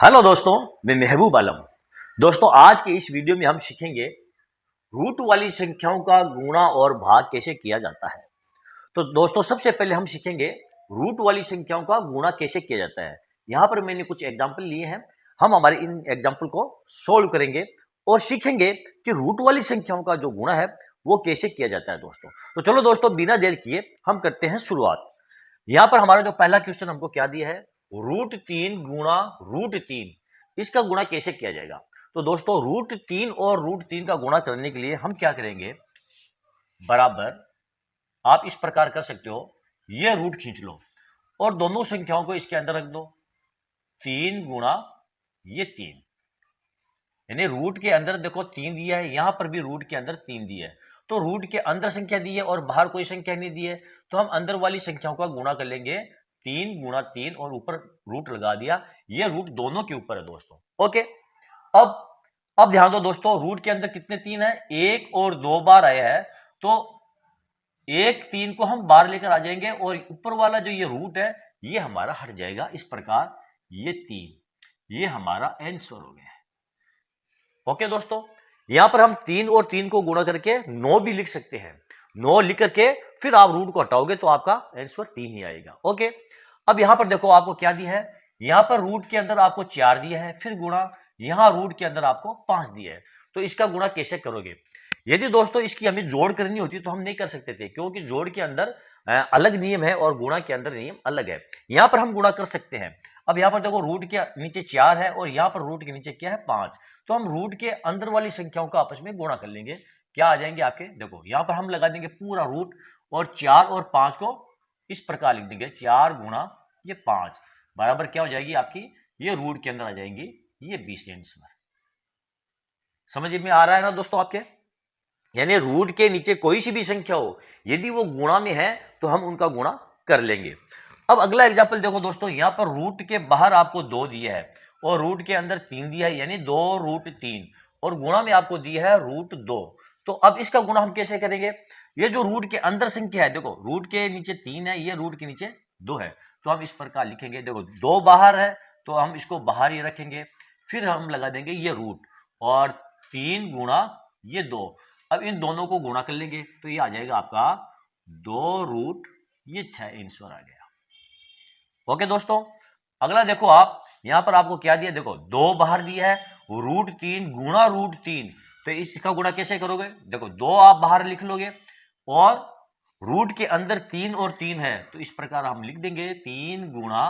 Hello दोस्तों, मैं महबूब आलम। दोस्तों, आज के इस वीडियो में हम सीखेंगे रूट वाली संख्याओं का गुणा और भाग कैसे किया जाता है। तो दोस्तों, सबसे पहले हम सीखेंगे रूट वाली संख्याओं का गुणा कैसे किया जाता है। यहाँ पर मैंने कुछ एग्जाम्पल लिए हैं। हम हमारे इन एग्जाम्पल को सोल्व करेंगे और सीखेंगे कि रूट वाली संख्याओं का जो गुणा है वो कैसे किया जाता है। दोस्तों, तो चलो दोस्तों, बिना देर किए हम करते हैं शुरुआत। यहाँ पर हमारा जो पहला क्वेश्चन हमको क्या दिया है, √3 गुणा √3, इसका गुणा कैसे किया जाएगा। तो दोस्तों, √3 और √3 का गुणा करने के लिए हम क्या करेंगे, बराबर आप इस प्रकार कर सकते हो, ये रूट खींच लो और दोनों संख्याओं को इसके अंदर रख दो। 3 गुणा ये 3, यानी रूट के अंदर देखो 3 दिया है, यहां पर भी रूट के अंदर 3 दिया है। तो रूट के अंदर संख्या दी है और बाहर कोई संख्या नहीं दी है, तो हम अंदर वाली संख्याओं का गुणा कर लेंगे। 3 गुणा 3 और ऊपर रूट लगा दिया। ये रूट दोनों के ऊपर है दोस्तों। ओके, अब ध्यान दो दोस्तों, रूट के अंदर कितने 3 है, 1 और 2 बार आया है, तो 1 3 को हम बाहर लेकर आ जाएंगे और ऊपर वाला जो ये रूट है ये हमारा हट जाएगा। इस प्रकार ये 3, ये हमारा आंसर हो गया। ओके दोस्तों, यहां पर हम 3 और 3 को गुणा करके 9 भी लिख सकते हैं। 9 लिख करके फिर आप रूट को हटाओगे तो आपका आंसर 3 ही आएगा। ओके, अब यहां पर देखो आपको क्या दिया है, यहां पर रूट के अंदर आपको 4 दिया है, फिर गुणा यहां रूट के अंदर आपको 5 दिया है। तो इसका गुणा कैसे करोगे। यदि दोस्तों इसकी हमें जोड़ करनी होती तो हम नहीं कर सकते थे, क्योंकि जोड़ के अंदर अलग नियम है और गुणा के अंदर नियम अलग है। यहां पर हम गुणा कर सकते हैं। अब यहां पर देखो रूट के नीचे 4 है और यहां पर रूट के नीचे क्या है, 5। तो हम रूट के अंदर वाली संख्याओं का आपस में गुणा कर लेंगे। क्या आ जाएंगे आपके, देखो यहां पर हम लगा देंगे पूरा रूट और 4 और 5 को इस प्रकार लिख देंगे। 4 गुणा ये 5 बराबर क्या हो जाएगी आपकी, ये रूट के अंदर आ जाएंगी ये 20 आंसर। समझ में आ रहा है ना दोस्तों आपके। यानी रूट के नीचे कोई सी भी संख्या हो, यदि वो गुणा में है तो हम उनका गुणा कर लेंगे। अब अगला एग्जाम्पल देखो दोस्तों, यहां पर रूट के बाहर आपको 2 दिया है और रूट के अंदर 3 दिया है, यानी 2√3, और गुणा में आपको दिया है √2। तो अब इसका गुणा हम कैसे करेंगे। ये जो रूट के अंदर संख्या है, देखो रूट के नीचे 3 है, ये रूट के नीचे 2 है, तो हम इस प्रकार लिखेंगे। देखो 2 बाहर है तो हम इसको बाहर ही रखेंगे, फिर हम लगा देंगे ये रूट और 3 गुणा ये 2। अब इन दोनों को गुणा कर लेंगे तो ये आ जाएगा आपका 2 ये 6 आंसर आ गया। ओके दोस्तों, अगला देखो आप, यहां पर आपको क्या दिया, देखो 2 बाहर दिया है, √3 गुणा √3। तो इसका गुणा कैसे करोगे, देखो 2 आप बाहर लिख लोगे और रूट के अंदर 3 और 3 है, तो इस प्रकार हम लिख देंगे 3 गुणा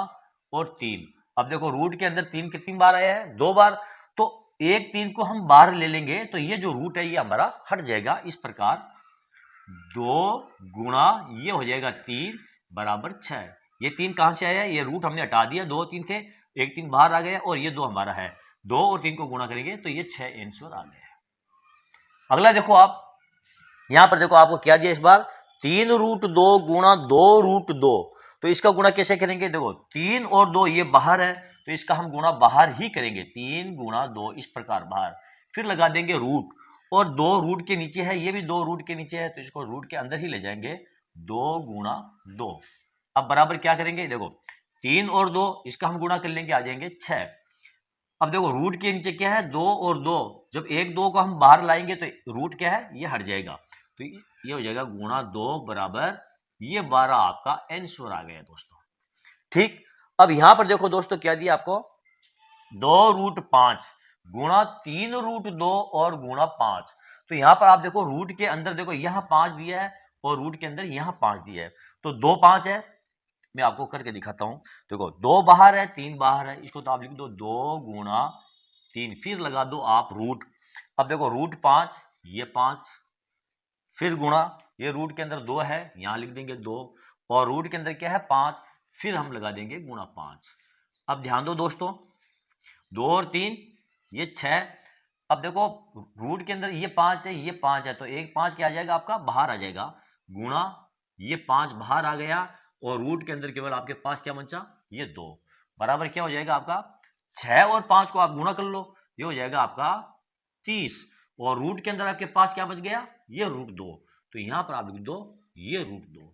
और 3। अब देखो रूट के अंदर 3 कितनी बार आया है, 2 बार, तो 1 3 को हम बाहर ले लेंगे तो ये जो रूट है ये हमारा हट जाएगा। इस प्रकार 2 गुणा ये हो जाएगा 3 बराबर 6। ये 3 कहां से आया, ये रूट हमने हटा दिया, 2 3 थे, 1 3 बाहर आ गया और ये 2 हमारा है। 2 और 3 को गुणा करेंगे तो ये 6 आंसर आ गया। अगला देखो आप, यहां पर देखो आपको क्या दिया इस बार, 3√2 गुणा 2√2। तो इसका गुणा कैसे करेंगे, देखो 3 और 2 ये बाहर है, तो इसका हम गुणा बाहर ही करेंगे। 3 गुणा 2 इस प्रकार बाहर, फिर लगा देंगे रूट और 2 रूट के नीचे है, ये भी 2 रूट के नीचे है, तो इसको रूट के अंदर ही ले जाएंगे। 2 गुणा 2, अब बराबर क्या करेंगे, देखो 3 और 2 इसका हम गुणा कर लेंगे, आ जाएंगे 6। अब देखो रूट के नीचे क्या है, 2 और 2, जब 1 2 को हम बाहर लाएंगे तो रूट क्या है, ये हट जाएगा, तो ये हो जाएगा गुणा 2 बराबर ये 12 आपका आंसर आ गया दोस्तों। ठीक, अब यहां पर देखो दोस्तों क्या दिया आपको, 2√5 गुणा 3√2 और गुणा 5। तो यहां पर आप देखो रूट के अंदर देखो यहां 5 दिया है और रूट के अंदर यहां 5 दिया है, तो 2 5 है। मैं आपको करके दिखाता हूं, देखो 2 बाहर है 3 बाहर है, इसको तो आप लिख दो 2 गुणा 3, फिर लगा दो आप रूट। अब देखो रूट 5 ये 5, फिर गुणा ये रूट के अंदर 2 है, यहां लिख देंगे 2, और रूट के अंदर क्या है 5, फिर हम लगा देंगे गुणा 5। अब ध्यान दो दोस्तों, 2 और 3 ये 6। अब देखो रूट के अंदर ये 5 है, ये 5 है, तो एक 5 क्या आ जाएगा आपका, बाहर आ जाएगा, गुणा ये 5 बाहर आ गया और रूट के अंदर केवल आपके पास क्या बचा, ये 2, बराबर क्या हो जाएगा आपका 6 और 5 को आप गुणा कर लो, ये हो जाएगा आपका 30, और रूट के अंदर आपके पास क्या बच गया, ये √2, तो यहां पर आप लिख दो ये √2।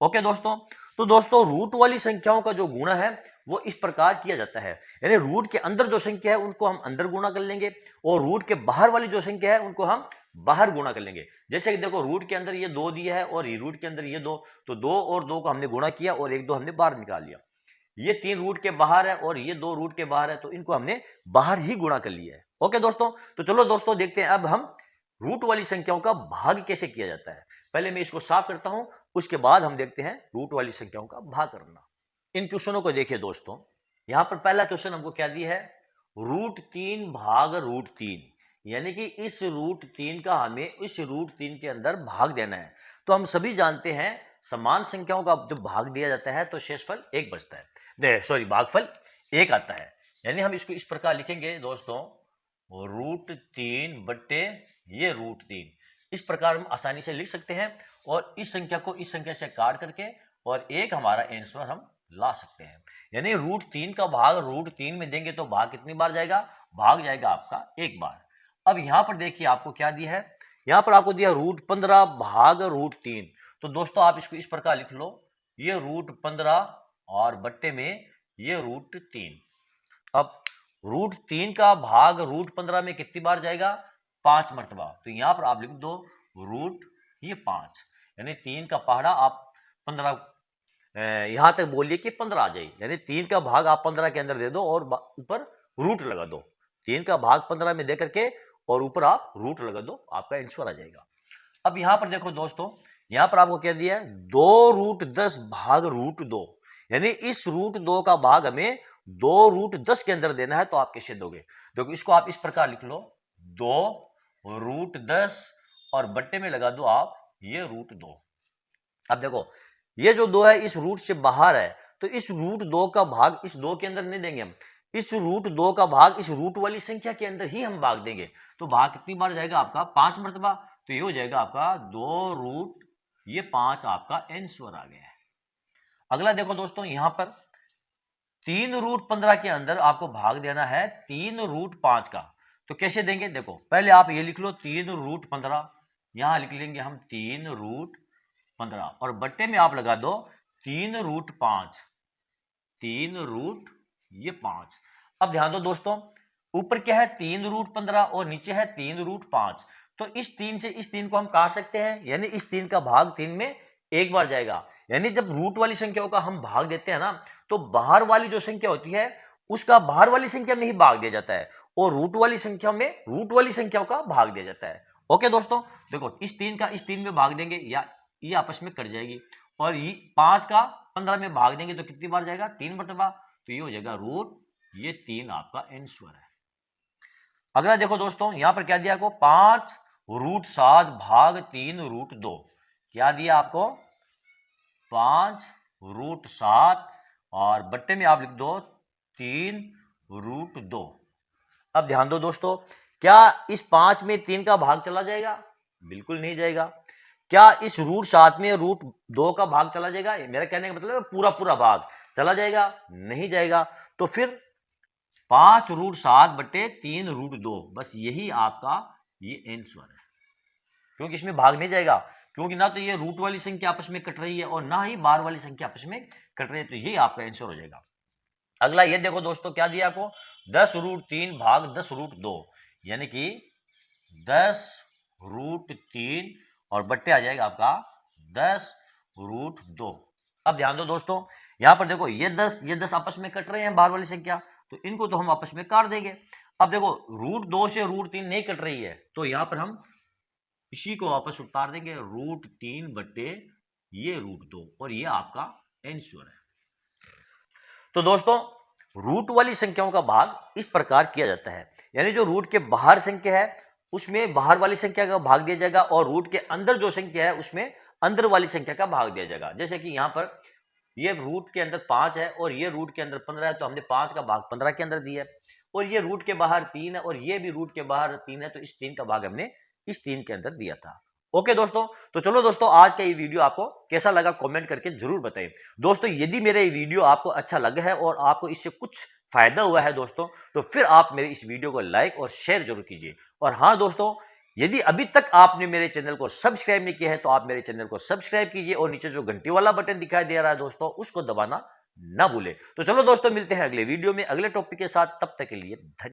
ओके दोस्तों, तो दोस्तों रूट वाली संख्याओं का जो गुणा है वो इस प्रकार किया जाता है, यानी रूट के अंदर जो संख्या है उनको हम अंदर गुणा कर लेंगे और रूट के बाहर वाली जो संख्या है उनको हम बाहर गुणा कर लेंगे। जैसे कि देखो रूट के अंदर ये 2 दिया है और रूट के अंदर ये 2, तो 2 और 2 को हमने गुणा किया और 1 2 हमने बाहर निकाल लिया। ये 3 रूट के बाहर है और ये 2 रूट के बाहर है, तो इनको हमने बाहर ही गुणा कर लिया है। ओके दोस्तों, तो चलो दोस्तों देखते हैं अब हम रूट वाली संख्याओं का भाग कैसे किया जाता है। पहले मैं इसको साफ करता हूं, उसके बाद हम देखते हैं रूट वाली संख्याओं का भाग करना। इन क्वेश्चनों को देखिए दोस्तों, यहां पर पहला क्वेश्चन हमको क्या दिया है, √3 भाग √3, यानी कि इस √3 का हमें इस √3 के अंदर भाग देना है। तो हम सभी जानते हैं समान संख्याओं का जब भाग दिया जाता है तो शेषफल 1 बचता है, सॉरी भागफल 1 आता है। यानी हम इसको इस प्रकार लिखेंगे दोस्तों, √3 बट्टे ये √3, इस प्रकार हम आसानी से लिख सकते हैं और इस संख्या को इस संख्या से काट करके और एक हमारा आंसर हम ला सकते हैं। यानी √3 का भाग √3 में देंगे तो भाग कितनी बार जाएगा, भाग जाएगा आपका 1 बार। अब यहां पर देखिए आपको क्या दिया है, यहां पर आपको दिया √15 भाग √3, तो दोस्तों आप इसको इस प्रकार लिख लो, ये √15 और बट्टे में ये √3। अब √3 का भाग √15 में कितनी बार जाएगा, 5 मरतबा, तो यहां पर आप लिख दो ये 5, यानी 3 का पहाड़ा आप 15, यहां तक बोलिए कि 15 आ जाए, यानी 3 का भाग आप 15 के अंदर दे दो और ऊपर रूट लगा दो। 3 का भाग 15 में दे करके और ऊपर आप रूट लगा दो, आपका आंसर आ जाएगा। अब यहां पर देखो दोस्तों, यहां पर आपको क्या दिया है, 2√10 भाग √2, यानी इस √2 का भाग हमें 2√10 के अंदर देना है, तो आप कैसे दोगे, देखो इसको आप इस प्रकार लिख लो, 2√10 और बट्टे में लगा दो आप ये √2। अब देखो ये जो 2 है इस रूट से बाहर है, तो इस √2 का भाग इस 2 के अंदर नहीं देंगे हम, इस √2 का भाग इस रूट वाली संख्या के अंदर ही हम भाग देंगे, तो भाग कितनी बार जाएगा आपका, 5 मरतबा, तो ये हो जाएगा आपका 2√5 आपका आंसर आ गया है। अगला देखो दोस्तों, यहां पर 3√15 के अंदर आपको भाग देना है 3√5 का, तो कैसे देंगे, देखो पहले आप ये लिख लो 3√15, यहां लिख लेंगे हम 3√15 और बट्टे में आप लगा दो 3√5, 3√5। अब ध्यान दो दोस्तों, ऊपर क्या है 3√15 और नीचे है 3√5, तो इस 3 से इस 3 को हम काट सकते हैं, यानी इस 3 का भाग 3 में 1 बार जाएगा। यानी जब रूट वाली संख्याओं का हम भाग देते हैं ना, तो बाहर वाली जो संख्या होती है उसका बाहर वाली संख्या में ही भाग दिया जाता है और रूट वाली संख्या में रूट वाली संख्याओं का भाग दिया जाता है। ओके दोस्तों, देखो इस 3 का इस 3 में भाग देंगे या ये आपस में कट जाएगी, और ये 5 का 15 में भाग देंगे तो कितनी बार जाएगा, 3 मरतबा, तो ये हो जाएगा ये 3 आपका आंसर है। अगला देखो दोस्तों, यहां पर क्या दिया आपको, 5√7 भाग 3√2, क्या दिया आपको, 5√7 और बट्टे में आप लिख दो 3√2। अब ध्यान दो दोस्तों, क्या इस 5 में 3 का भाग चला जाएगा, बिल्कुल नहीं जाएगा। क्या इस √7 में √2 का भाग चला जाएगा, मेरा कहने का मतलब है पूरा पूरा भाग चला जाएगा, नहीं जाएगा। तो फिर 5√7 बटे 3√2, बस यही आपका ये आंसर है, क्योंकि इसमें भाग नहीं जाएगा, क्योंकि ना तो ये रूट वाली संख्या आपस में कट रही है और ना ही बाहर वाली संख्या आपस में कट रही है, तो ये आपका आंसर हो जाएगा। अगला ये देखो दोस्तों, क्या दिया आपको, 10√3 भाग 10√2, यानी कि 10√3 और बट्टे आ जाएगा आपका 10√2। अब ध्यान दो दोस्तों, यहां पर देखो ये 10 आपस में कट रहे हैं बाहर वाली संख्या, तो इनको तो हम आपस में काट देंगे। अब देखो √2 से √3 नहीं कट रही है, तो यहां पर हम इसी को वापस उतार देंगे, √3 बट्टे ये √2, और ये आपका आंसर है। तो दोस्तों रूट वाली संख्याओं का भाग इस प्रकार किया जाता है, यानी जो रूट के बाहर संख्या है उसमें बाहर वाली संख्या का भाग दिया जाएगा और रूट के अंदर जो संख्या है उसमें अंदर वाली संख्या का भाग दिया जाएगा। जैसे कि यहां पर ये रूट के अंदर 5 है और ये रूट के अंदर 15 है, तो हमने 5 का भाग 15 के अंदर दिया है, और ये रूट के बाहर 3 है और ये भी रूट के बाहर 3 है, तो इस 3 का भाग हमने इस 3 के अंदर दिया था। ओके दोस्तों, तो चलो दोस्तों आज का ये वीडियो आपको कैसा लगा कमेंट करके जरूर बताएं। दोस्तों यदि मेरा ये वीडियो आपको अच्छा लगा है और आपको इससे कुछ फायदा हुआ है दोस्तों, तो फिर आप मेरे इस वीडियो को लाइक और शेयर जरूर कीजिए। और हाँ दोस्तों, यदि अभी तक आपने मेरे चैनल को सब्सक्राइब नहीं किया है तो आप मेरे चैनल को सब्सक्राइब कीजिए और नीचे जो घंटी वाला बटन दिखाई दे रहा है दोस्तों उसको दबाना ना भूले। तो चलो दोस्तों, मिलते हैं अगले वीडियो में अगले टॉपिक के साथ। तब तक के लिए धन्यवाद।